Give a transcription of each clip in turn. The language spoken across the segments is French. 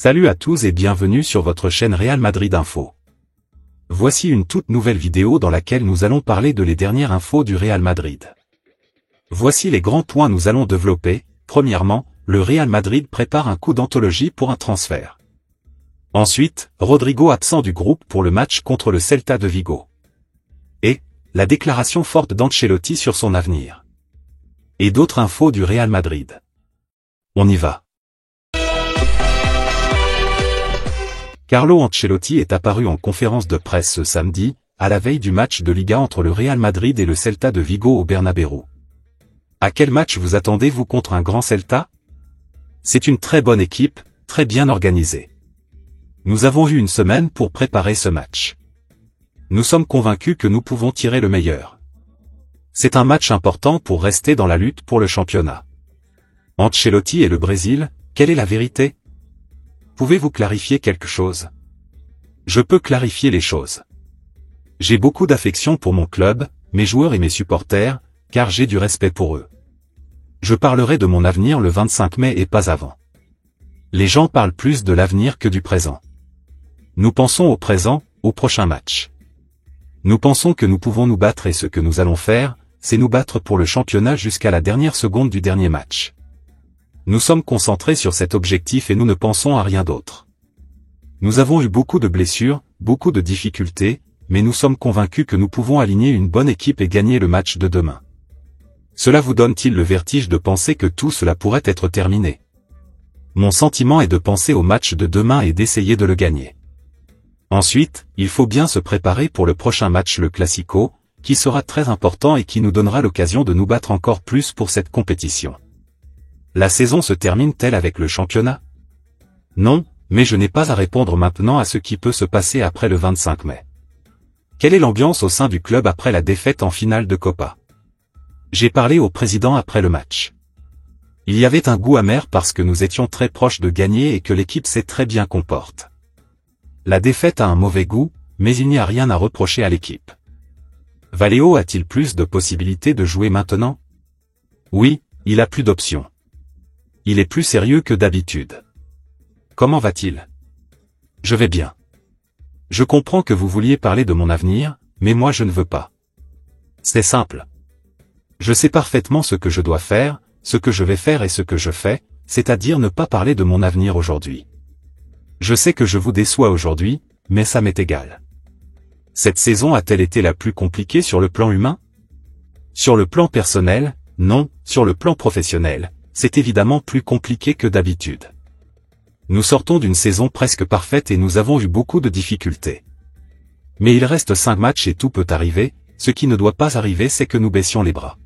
Salut à tous et bienvenue sur votre chaîne Real Madrid Info. Voici une toute nouvelle vidéo dans laquelle nous allons parler de les dernières infos du Real Madrid. Voici les grands points nous allons développer. Premièrement, le Real Madrid prépare un coup d'anthologie pour un transfert. Ensuite, Rodrigo absent du groupe pour le match contre le Celta de Vigo. Et, la déclaration forte d'Ancelotti sur son avenir. Et d'autres infos du Real Madrid. On y va. Carlo Ancelotti est apparu en conférence de presse ce samedi, à la veille du match de Liga entre le Real Madrid et le Celta de Vigo au Bernabéu. À quel match vous attendez-vous contre un grand Celta? C'est une très bonne équipe, très bien organisée. Nous avons eu une semaine pour préparer ce match. Nous sommes convaincus que nous pouvons tirer le meilleur. C'est un match important pour rester dans la lutte pour le championnat. Ancelotti et le Brésil, quelle est la vérité? Pouvez-vous clarifier quelque chose? Je peux clarifier les choses. J'ai beaucoup d'affection pour mon club, mes joueurs et mes supporters, car j'ai du respect pour eux. Je parlerai de mon avenir le 25 mai et pas avant. Les gens parlent plus de l'avenir que du présent. Nous pensons au présent, au prochain match. Nous pensons que nous pouvons nous battre et ce que nous allons faire, c'est nous battre pour le championnat jusqu'à la dernière seconde du dernier match. Nous sommes concentrés sur cet objectif et nous ne pensons à rien d'autre. Nous avons eu beaucoup de blessures, beaucoup de difficultés, mais nous sommes convaincus que nous pouvons aligner une bonne équipe et gagner le match de demain. Cela vous donne-t-il le vertige de penser que tout cela pourrait être terminé? Mon sentiment est de penser au match de demain et d'essayer de le gagner. Ensuite, il faut bien se préparer pour le prochain match, le Classico, qui sera très important et qui nous donnera l'occasion de nous battre encore plus pour cette compétition. La saison se termine-t-elle avec le championnat? Non, mais je n'ai pas à répondre maintenant à ce qui peut se passer après le 25 mai. Quelle est l'ambiance au sein du club après la défaite en finale de Copa? J'ai parlé au président après le match. Il y avait un goût amer parce que nous étions très proches de gagner et que l'équipe s'est très bien comporte. La défaite a un mauvais goût, mais il n'y a rien à reprocher à l'équipe. Valeo a-t-il plus de possibilités de jouer maintenant? Oui, il a plus d'options. Il est plus sérieux que d'habitude. Comment va-t-il? Je vais bien. Je comprends que vous vouliez parler de mon avenir, mais moi je ne veux pas. C'est simple. Je sais parfaitement ce que je dois faire, ce que je vais faire et ce que je fais, c'est-à-dire ne pas parler de mon avenir aujourd'hui. Je sais que je vous déçois aujourd'hui, mais ça m'est égal. Cette saison a-t-elle été la plus compliquée sur le plan humain? Sur le plan personnel, non, sur le plan professionnel, c'est évidemment plus compliqué que d'habitude. Nous sortons d'une saison presque parfaite et nous avons eu beaucoup de difficultés. Mais il reste 5 matchs et tout peut arriver, ce qui ne doit pas arriver c'est que nous baissions les bras.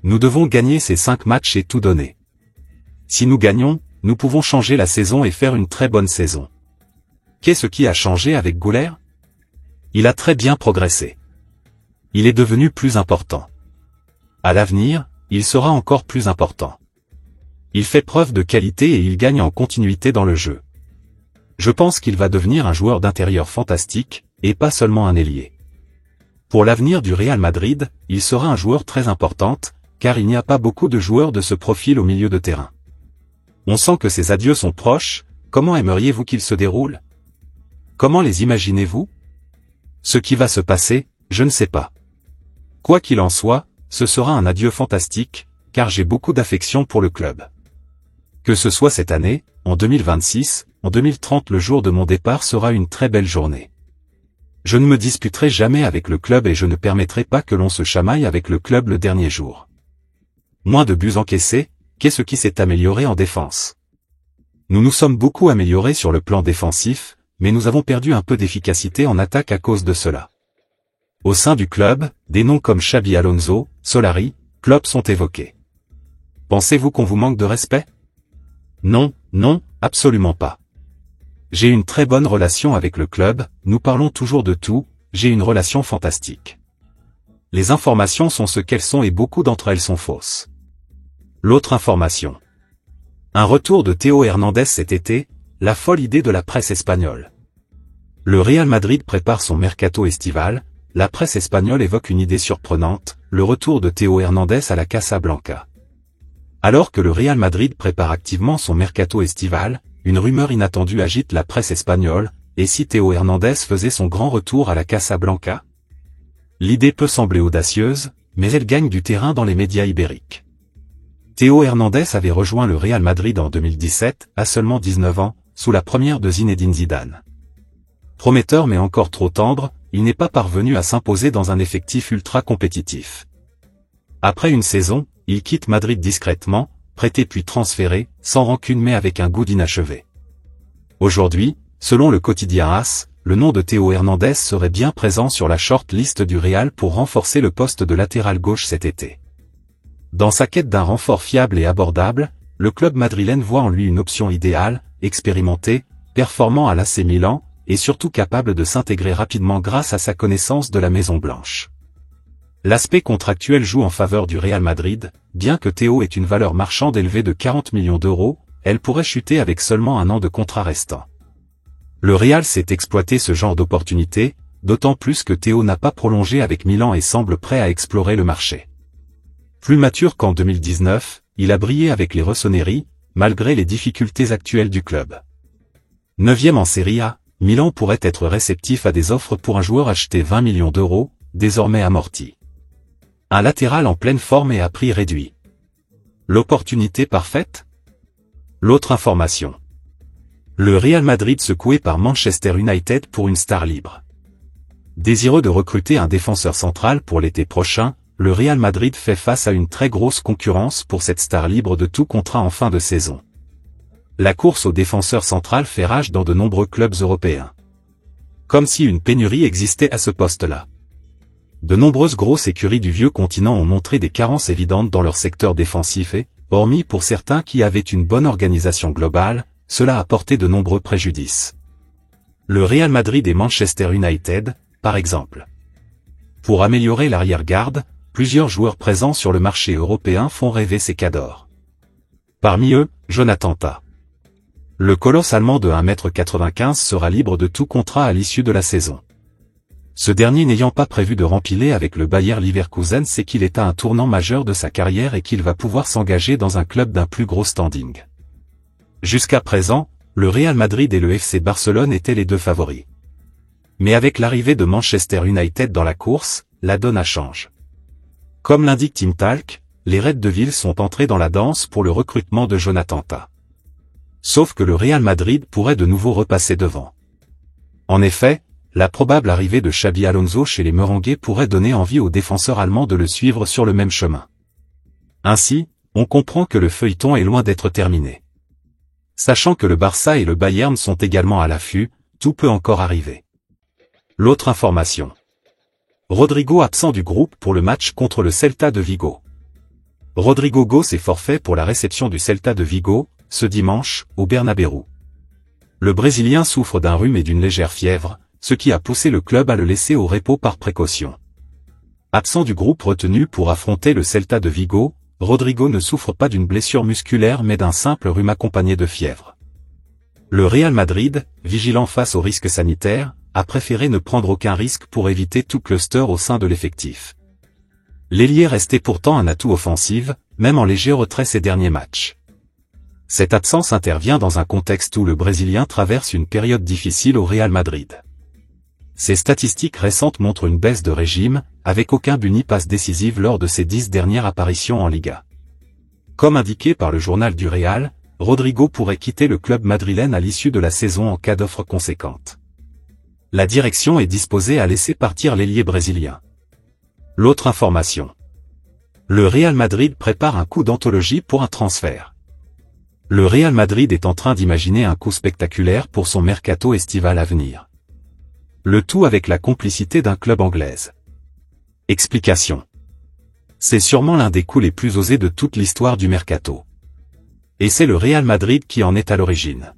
Nous devons gagner ces 5 matchs et tout donner. Si nous gagnons, nous pouvons changer la saison et faire une très bonne saison. Qu'est-ce qui a changé avec Güler? Il a très bien progressé. Il est devenu plus important. À l'avenir, il sera encore plus important. Il fait preuve de qualité et il gagne en continuité dans le jeu. Je pense qu'il va devenir un joueur d'intérieur fantastique, et pas seulement un ailier. Pour l'avenir du Real Madrid, il sera un joueur très important, car il n'y a pas beaucoup de joueurs de ce profil au milieu de terrain. On sent que ses adieux sont proches. Comment aimeriez-vous qu'ils se déroulent? Comment les imaginez-vous? Ce qui va se passer, je ne sais pas. Quoi qu'il en soit, ce sera un adieu fantastique, car j'ai beaucoup d'affection pour le club. Que ce soit cette année, en 2026, en 2030 le jour de mon départ sera une très belle journée. Je ne me disputerai jamais avec le club et je ne permettrai pas que l'on se chamaille avec le club le dernier jour. Moins de buts encaissés, qu'est-ce qui s'est amélioré en défense? Nous nous sommes beaucoup améliorés sur le plan défensif, mais nous avons perdu un peu d'efficacité en attaque à cause de cela. Au sein du club, des noms comme Xabi Alonso, Solari, Klopp sont évoqués. Pensez-vous qu'on vous manque de respect? Non, non, absolument pas. J'ai une très bonne relation avec le club, nous parlons toujours de tout, j'ai une relation fantastique. Les informations sont ce qu'elles sont et beaucoup d'entre elles sont fausses. L'autre information. Un retour de Théo Hernandez cet été, la folle idée de la presse espagnole. Le Real Madrid prépare son mercato estival, la presse espagnole évoque une idée surprenante, le retour de Théo Hernandez à la Casablanca. Alors que le Real Madrid prépare activement son mercato estival, une rumeur inattendue agite la presse espagnole, et si Théo Hernandez faisait son grand retour à la Casablanca? L'idée peut sembler audacieuse, mais elle gagne du terrain dans les médias ibériques. Théo Hernandez avait rejoint le Real Madrid en 2017, à seulement 19 ans, sous la première de Zinedine Zidane. Prometteur mais encore trop tendre, il n'est pas parvenu à s'imposer dans un effectif ultra compétitif. Après une saison, il quitte Madrid discrètement, prêté puis transféré, sans rancune mais avec un goût d'inachevé. Aujourd'hui, selon le quotidien AS, le nom de Théo Hernandez serait bien présent sur la short-list du Real pour renforcer le poste de latéral gauche cet été. Dans sa quête d'un renfort fiable et abordable, le club madrilène voit en lui une option idéale, expérimenté, performant à l'AC Milan, et surtout capable de s'intégrer rapidement grâce à sa connaissance de la Maison Blanche. L'aspect contractuel joue en faveur du Real Madrid, bien que Théo ait une valeur marchande élevée de 40 millions d'euros, elle pourrait chuter avec seulement un an de contrat restant. Le Real sait exploiter ce genre d'opportunité, d'autant plus que Théo n'a pas prolongé avec Milan et semble prêt à explorer le marché. Plus mature qu'en 2019, il a brillé avec les Rossoneri, malgré les difficultés actuelles du club. 9e en Serie A, Milan pourrait être réceptif à des offres pour un joueur acheté 20 millions d'euros, désormais amorti. Un latéral en pleine forme et à prix réduit. L'opportunité parfaite? L'autre information. Le Real Madrid secoué par Manchester United pour une star libre. Désireux de recruter un défenseur central pour l'été prochain, le Real Madrid fait face à une très grosse concurrence pour cette star libre de tout contrat en fin de saison. La course au défenseur central fait rage dans de nombreux clubs européens. Comme si une pénurie existait à ce poste-là. De nombreuses grosses écuries du vieux continent ont montré des carences évidentes dans leur secteur défensif et, hormis pour certains qui avaient une bonne organisation globale, cela a porté de nombreux préjudices. Le Real Madrid et Manchester United, par exemple. Pour améliorer l'arrière-garde, plusieurs joueurs présents sur le marché européen font rêver ces cadors. Parmi eux, Jonathan Tah. Le colosse allemand de 1,95 m sera libre de tout contrat à l'issue de la saison. Ce dernier n'ayant pas prévu de rempiler avec le Bayer Leverkusen, c'est qu'il est à un tournant majeur de sa carrière et qu'il va pouvoir s'engager dans un club d'un plus gros standing. Jusqu'à présent, le Real Madrid et le FC Barcelone étaient les deux favoris. Mais avec l'arrivée de Manchester United dans la course, la donne change. Comme l'indique Team Talk, les Reds de Ville sont entrés dans la danse pour le recrutement de Jonathan Tah. Sauf que le Real Madrid pourrait de nouveau repasser devant. En effet, la probable arrivée de Xabi Alonso chez les Merengues pourrait donner envie aux défenseurs allemands de le suivre sur le même chemin. Ainsi, on comprend que le feuilleton est loin d'être terminé. Sachant que le Barça et le Bayern sont également à l'affût, tout peut encore arriver. L'autre information. Rodrigo absent du groupe pour le match contre le Celta de Vigo. Rodrigo Goes est forfait pour la réception du Celta de Vigo, ce dimanche, au Bernabéu. Le Brésilien souffre d'un rhume et d'une légère fièvre, ce qui a poussé le club à le laisser au repos par précaution. Absent du groupe retenu pour affronter le Celta de Vigo, Rodrigo ne souffre pas d'une blessure musculaire mais d'un simple rhume accompagné de fièvre. Le Real Madrid, vigilant face aux risques sanitaires, a préféré ne prendre aucun risque pour éviter tout cluster au sein de l'effectif. L'ailier restait pourtant un atout offensif, même en léger retrait ces derniers matchs. Cette absence intervient dans un contexte où le Brésilien traverse une période difficile au Real Madrid. Ses statistiques récentes montrent une baisse de régime, avec aucun but ni passe décisive lors de ses 10 dernières apparitions en Liga. Comme indiqué par le journal du Real, Rodrigo pourrait quitter le club madrilène à l'issue de la saison en cas d'offre conséquente. La direction est disposée à laisser partir l'ailier brésilien. L'autre information. Le Real Madrid prépare un coup d'anthologie pour un transfert. Le Real Madrid est en train d'imaginer un coup spectaculaire pour son mercato estival à venir. Le tout avec la complicité d'un club anglaise. Explication. C'est sûrement l'un des coups les plus osés de toute l'histoire du mercato. Et c'est le Real Madrid qui en est à l'origine.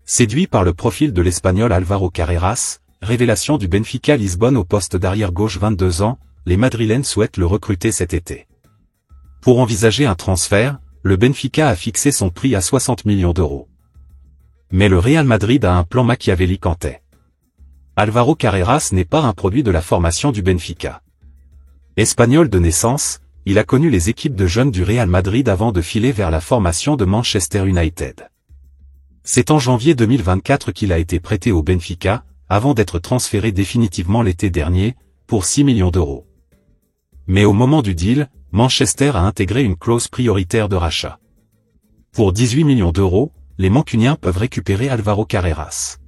Séduit par le profil de l'Espagnol Álvaro Carreras, révélation du Benfica Lisbonne au poste d'arrière-gauche 22 ans, les Madrilènes souhaitent le recruter cet été. Pour envisager un transfert, le Benfica a fixé son prix à 60 millions d'euros. Mais le Real Madrid a un plan machiavélique en tête. Álvaro Carreras n'est pas un produit de la formation du Benfica. Espagnol de naissance, il a connu les équipes de jeunes du Real Madrid avant de filer vers la formation de Manchester United. C'est en janvier 2024 qu'il a été prêté au Benfica, avant d'être transféré définitivement l'été dernier, pour 6 millions d'euros. Mais au moment du deal, Manchester a intégré une clause prioritaire de rachat. Pour 18 millions d'euros, les Mancuniens peuvent récupérer Álvaro Carreras.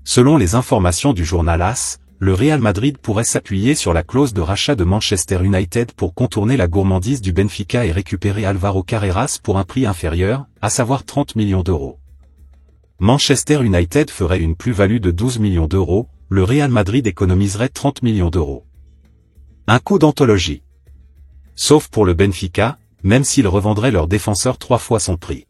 Selon les informations du journal AS, le Real Madrid pourrait s'appuyer sur la clause de rachat de Manchester United pour contourner la gourmandise du Benfica et récupérer Álvaro Carreras pour un prix inférieur, à savoir 30 millions d'euros. Manchester United ferait une plus-value de 12 millions d'euros, le Real Madrid économiserait 30 millions d'euros. Un coup d'anthologie. Sauf pour le Benfica, même s'ils revendraient leur défenseur 3 fois son prix.